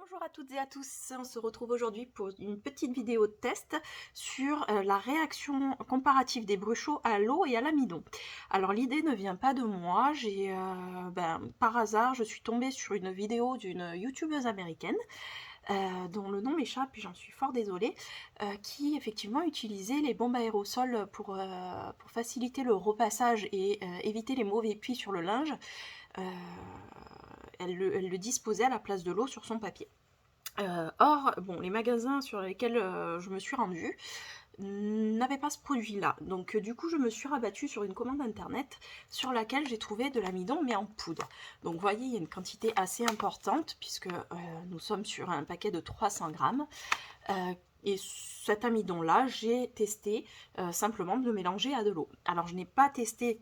Bonjour à toutes et à tous, on se retrouve aujourd'hui pour une petite vidéo de test sur la réaction comparative des bruchots à l'eau et à l'amidon. Alors l'idée ne vient pas de moi, par hasard je suis tombée sur une vidéo d'une youtubeuse américaine dont le nom m'échappe et j'en suis fort désolée, qui effectivement utilisait les bombes aérosols pour faciliter le repassage et éviter les mauvais plis sur le linge. Elle le disposait à la place de l'eau sur son papier. Or, bon, les magasins sur lesquels je me suis rendue n'avaient pas ce produit-là. Donc du coup, je me suis rabattue sur une commande internet sur laquelle j'ai trouvé de l'amidon mais en poudre. Donc vous voyez, il y a une quantité assez importante puisque nous sommes sur un paquet de 300 grammes. Et cet amidon-là, j'ai testé simplement de le mélanger à de l'eau. Alors je n'ai pas testé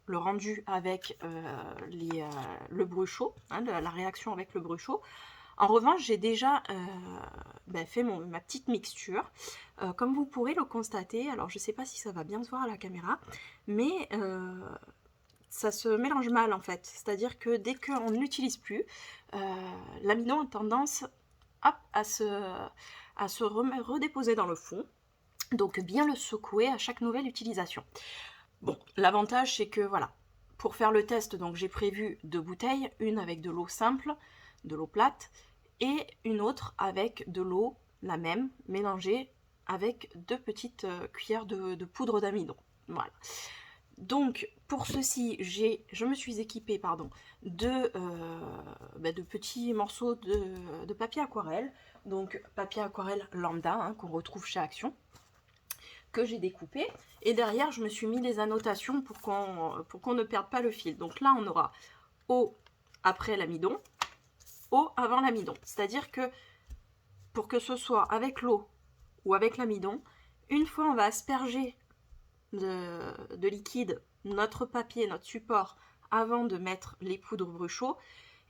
le rendu avec le bruchot, hein, la réaction avec le bruchot. En revanche, j'ai déjà fait ma petite mixture. Comme vous pourrez le constater, alors je ne sais pas si ça va bien se voir à la caméra, mais ça se mélange mal en fait. C'est-à-dire que dès qu'on ne l'utilise plus, l'amidon a tendance à se redéposer dans le fond. Donc bien le secouer à chaque nouvelle utilisation. Bon, l'avantage c'est que voilà, pour faire le test, donc j'ai prévu 2 bouteilles, une avec de l'eau simple, de l'eau plate, et une autre avec de l'eau, la même, mélangée avec 2 petites cuillères de poudre d'amidon. Voilà. Donc pour ceci, je me suis équipée de petits morceaux de papier aquarelle, donc papier aquarelle lambda hein, qu'on retrouve chez Action, que j'ai découpé, et derrière je me suis mis des annotations pour qu'on ne perde pas le fil. Donc là on aura eau après l'amidon, eau avant l'amidon, c'est-à-dire que pour que ce soit avec l'eau ou avec l'amidon, une fois on va asperger de liquide notre papier, notre support, avant de mettre les poudres bruchot,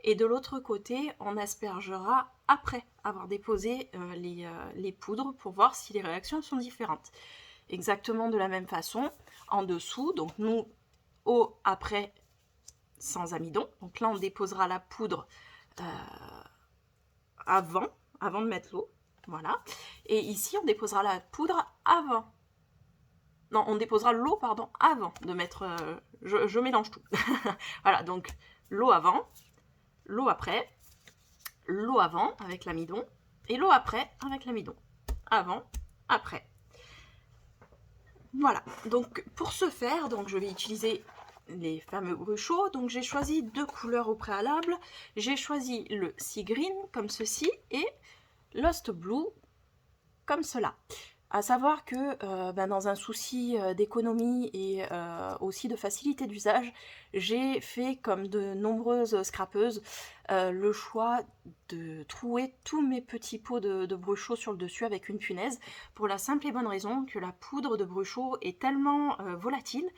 et de l'autre côté on aspergera après avoir déposé les poudres pour voir si les réactions sont différentes. Exactement de la même façon en dessous, donc nous eau après sans amidon, donc là on déposera la poudre avant de mettre l'eau, voilà, et ici on déposera la poudre avant. Non, on déposera l'eau, pardon, avant de mettre... je mélange tout. Voilà, donc l'eau avant, l'eau après, l'eau avant avec l'amidon, et l'eau après avec l'amidon. Avant, après. Voilà, donc pour ce faire, donc je vais utiliser les fameux bruchots. Donc j'ai choisi 2 couleurs au préalable. J'ai choisi le Sea Green comme ceci et Lost Blue comme cela. À savoir que dans un souci d'économie et aussi de facilité d'usage, j'ai fait comme de nombreuses scrapeuses le choix de trouer tous mes petits pots de bruchot sur le dessus avec une punaise, pour la simple et bonne raison que la poudre de bruchot est tellement volatile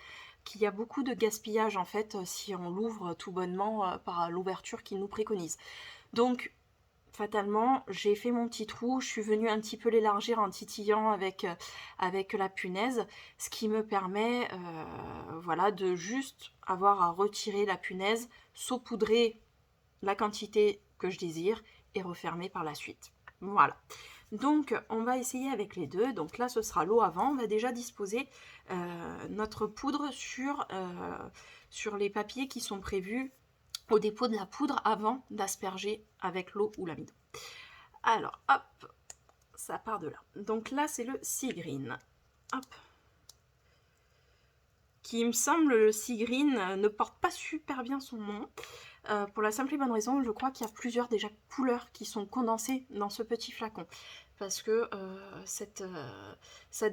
qu'il y a beaucoup de gaspillage en fait si on l'ouvre tout bonnement par l'ouverture qu'il nous préconise. Donc fatalement, j'ai fait mon petit trou, je suis venue un petit peu l'élargir en titillant avec la punaise, ce qui me permet voilà, de juste avoir à retirer la punaise, saupoudrer la quantité que je désire et refermer par la suite. Voilà. Donc on va essayer avec les deux. Donc là ce sera l'eau avant. On va déjà disposer notre poudre sur les papiers qui sont prévus au dépôt de la poudre avant d'asperger avec l'eau ou l'amidon. Alors, hop, ça part de là. Donc là, c'est le Sea Green. Hop. Qui me semble, le Sea Green ne porte pas super bien son nom. Pour la simple et bonne raison, je crois qu'il y a plusieurs déjà couleurs qui sont condensées dans ce petit flacon. Parce que cette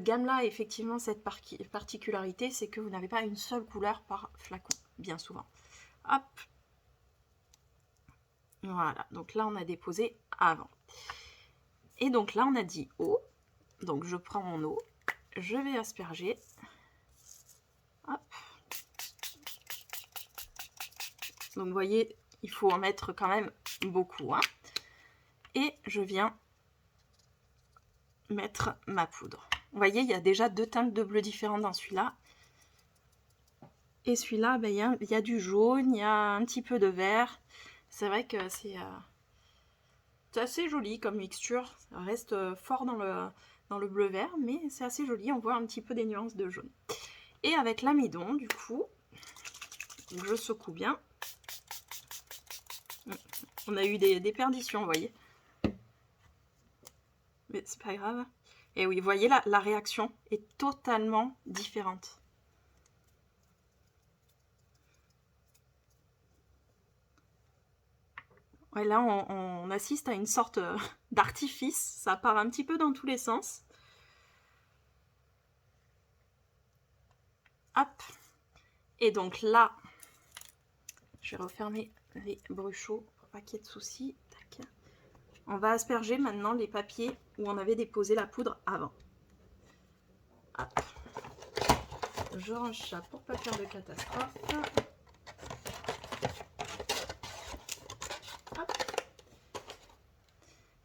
gamme-là, effectivement, cette particularité, c'est que vous n'avez pas une seule couleur par flacon, bien souvent. Hop. Voilà, donc là on a déposé avant. Et donc là on a dit eau. Donc je prends mon eau, je vais asperger. Hop. Donc vous voyez, il faut en mettre quand même beaucoup. Hein. Et je viens mettre ma poudre. Vous voyez, il y a déjà 2 teintes de bleu différentes dans celui-là. Et celui-là, il y a du jaune, il y a un petit peu de vert. C'est vrai que c'est c'est assez joli comme mixture, ça reste fort dans le bleu vert, mais c'est assez joli, on voit un petit peu des nuances de jaune. Et avec l'amidon, du coup, je secoue bien. On a eu des perditions, vous voyez. Mais c'est pas grave. Et oui, vous voyez, la réaction est totalement différente. Ouais, là, on assiste à une sorte d'artifice. Ça part un petit peu dans tous les sens. Hop. Et donc là, je vais refermer les bruchots pour pas qu'il y ait de soucis. Tac. On va asperger maintenant les papiers où on avait déposé la poudre avant. Hop. Je range ça pour pas faire de catastrophe. Hop.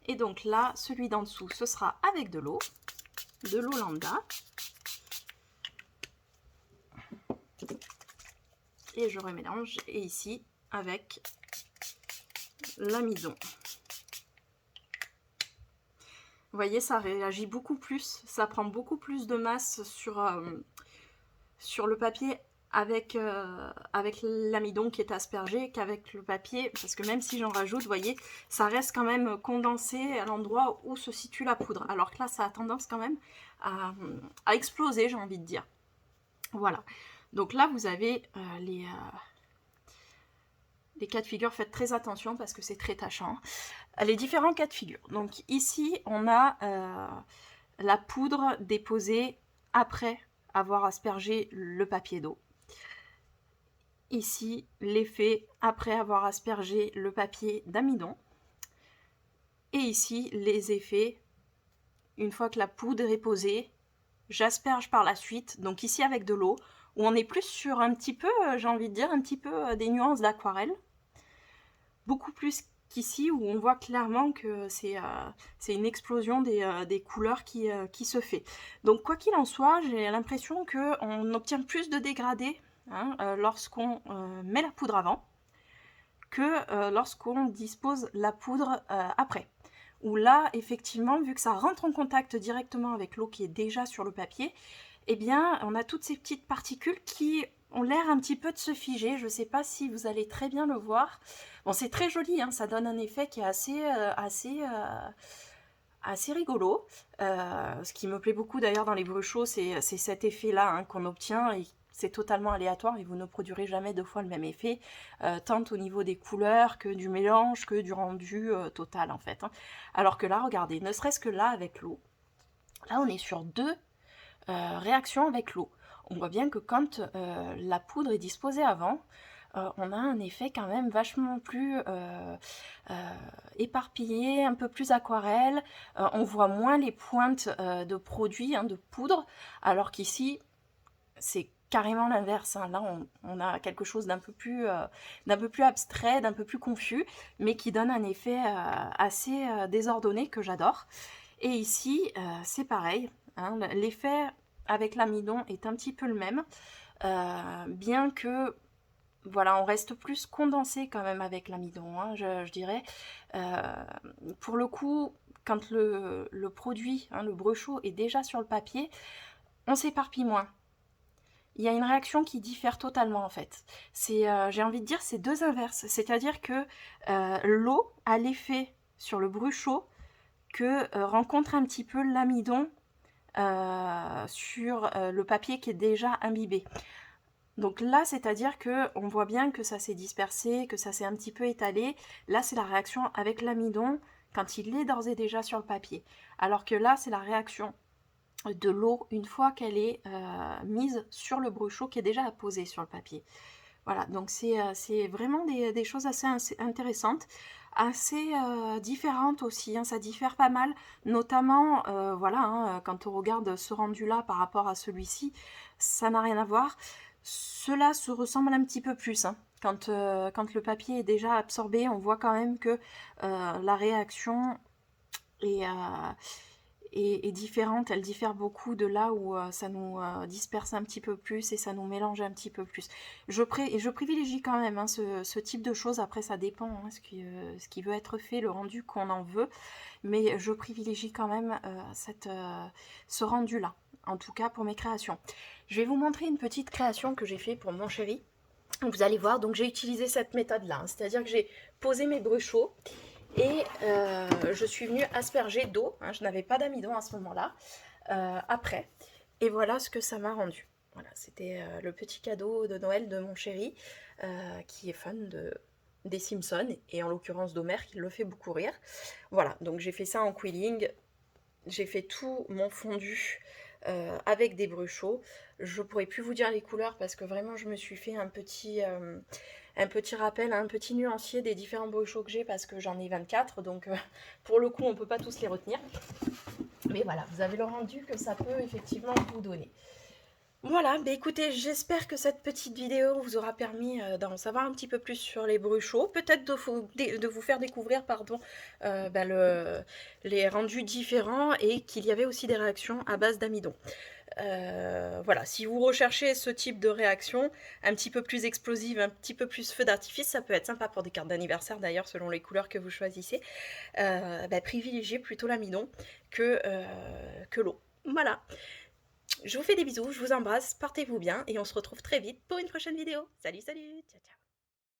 Et donc là, celui d'en dessous, ce sera avec de l'eau lambda. Et je remélange, et ici avec l'amidon. Vous voyez, ça réagit beaucoup plus, ça prend beaucoup plus de masse sur le papier avec l'amidon qui est aspergé qu'avec le papier, parce que même si j'en rajoute, vous voyez, ça reste quand même condensé à l'endroit où se situe la poudre, alors que là, ça a tendance quand même à exploser, j'ai envie de dire. Voilà. Donc là, vous avez les cas de figure, faites très attention parce que c'est très tâchant. Les différents cas de figure. Donc ici, on a la poudre déposée après avoir aspergé le papier d'eau. Ici, l'effet après avoir aspergé le papier d'amidon. Et ici, les effets, une fois que la poudre est posée, j'asperge par la suite, donc ici avec de l'eau, où on est plus sur un petit peu, j'ai envie de dire, un petit peu des nuances d'aquarelle. Beaucoup plus qu'ici, où on voit clairement que c'est une explosion des couleurs qui se fait. Donc quoi qu'il en soit, j'ai l'impression qu'on obtient plus de dégradés lorsqu'on met la poudre avant, que lorsqu'on dispose la poudre après. Où là, effectivement, vu que ça rentre en contact directement avec l'eau qui est déjà sur le papier, eh bien, on a toutes ces petites particules qui ont l'air un petit peu de se figer. Je ne sais pas si vous allez très bien le voir. Bon, c'est très joli, hein, ça donne un effet qui est assez rigolo. Ce qui me plaît beaucoup d'ailleurs dans les bruchots, c'est cet effet-là hein, qu'on obtient et c'est totalement aléatoire et vous ne produirez jamais deux fois le même effet, tant au niveau des couleurs que du mélange, que du rendu total en fait. Hein. Alors que là, regardez, ne serait-ce que là avec l'eau, là on est sur deux réactions avec l'eau. On voit bien que quand la poudre est disposée avant, on a un effet quand même vachement plus éparpillé, un peu plus aquarelle, on voit moins les pointes de produits, hein, de poudre, alors qu'ici, c'est carrément l'inverse. Hein. Là, on a quelque chose d'un peu plus abstrait, d'un peu plus confus, mais qui donne un effet assez désordonné que j'adore. Et ici, c'est pareil. Hein, l'effet avec l'amidon est un petit peu le même, bien que voilà, on reste plus condensé quand même avec l'amidon, hein, je dirais. Pour le coup, quand le produit, hein, le bruchot est déjà sur le papier, on s'éparpille moins. Il y a une réaction qui diffère totalement en fait. J'ai envie de dire, c'est deux inverses. C'est-à-dire que l'eau a l'effet sur le bruchot que rencontre un petit peu l'amidon sur le papier qui est déjà imbibé. Donc là, c'est-à-dire qu'on voit bien que ça s'est dispersé, que ça s'est un petit peu étalé. Là, c'est la réaction avec l'amidon quand il est d'ores et déjà sur le papier. Alors que là, c'est la réaction de l'eau une fois qu'elle est mise sur le bruchot qui est déjà apposé sur le papier. Voilà, donc c'est vraiment des choses assez intéressantes, assez différentes aussi, hein, ça diffère pas mal, notamment, voilà, hein, quand on regarde ce rendu-là par rapport à celui-ci, ça n'a rien à voir. Cela se ressemble un petit peu plus, hein. Quand le papier est déjà absorbé, on voit quand même que la réaction est différente, elle diffère beaucoup de là où ça nous disperse un petit peu plus et ça nous mélange un petit peu plus. Je privilégie quand même hein, ce type de choses, après ça dépend hein, ce qui veut être fait, le rendu qu'on en veut, mais je privilégie quand même ce rendu-là, en tout cas pour mes créations. Je vais vous montrer une petite création que j'ai fait pour mon chéri. Vous allez voir, donc j'ai utilisé cette méthode-là, hein, c'est-à-dire que j'ai posé mes bruchots et je suis venue asperger d'eau, hein, je n'avais pas d'amidon à ce moment-là, après, et voilà ce que ça m'a rendu. Voilà, c'était le petit cadeau de Noël de mon chéri, qui est fan des Simpsons, et en l'occurrence d'Homer, qui le fait beaucoup rire. Voilà, donc j'ai fait ça en quilling, j'ai fait tout mon fondu avec des bruchots. Je pourrais plus vous dire les couleurs parce que vraiment je me suis fait un petit rappel, un petit nuancier des différents bruchots que j'ai parce que j'en ai 24, donc pour le coup on peut pas tous les retenir. Mais voilà, vous avez le rendu que ça peut effectivement vous donner. Voilà, bah écoutez, j'espère que cette petite vidéo vous aura permis d'en savoir un petit peu plus sur les bruchots, peut-être de vous faire découvrir les rendus différents et qu'il y avait aussi des réactions à base d'amidon. Voilà, si vous recherchez ce type de réaction, un petit peu plus explosive, un petit peu plus feu d'artifice, ça peut être sympa pour des cartes d'anniversaire d'ailleurs, selon les couleurs que vous choisissez. Privilégiez plutôt l'amidon que l'eau. Voilà. Je vous fais des bisous, je vous embrasse, portez-vous bien et on se retrouve très vite pour une prochaine vidéo. Salut, salut, ciao, ciao.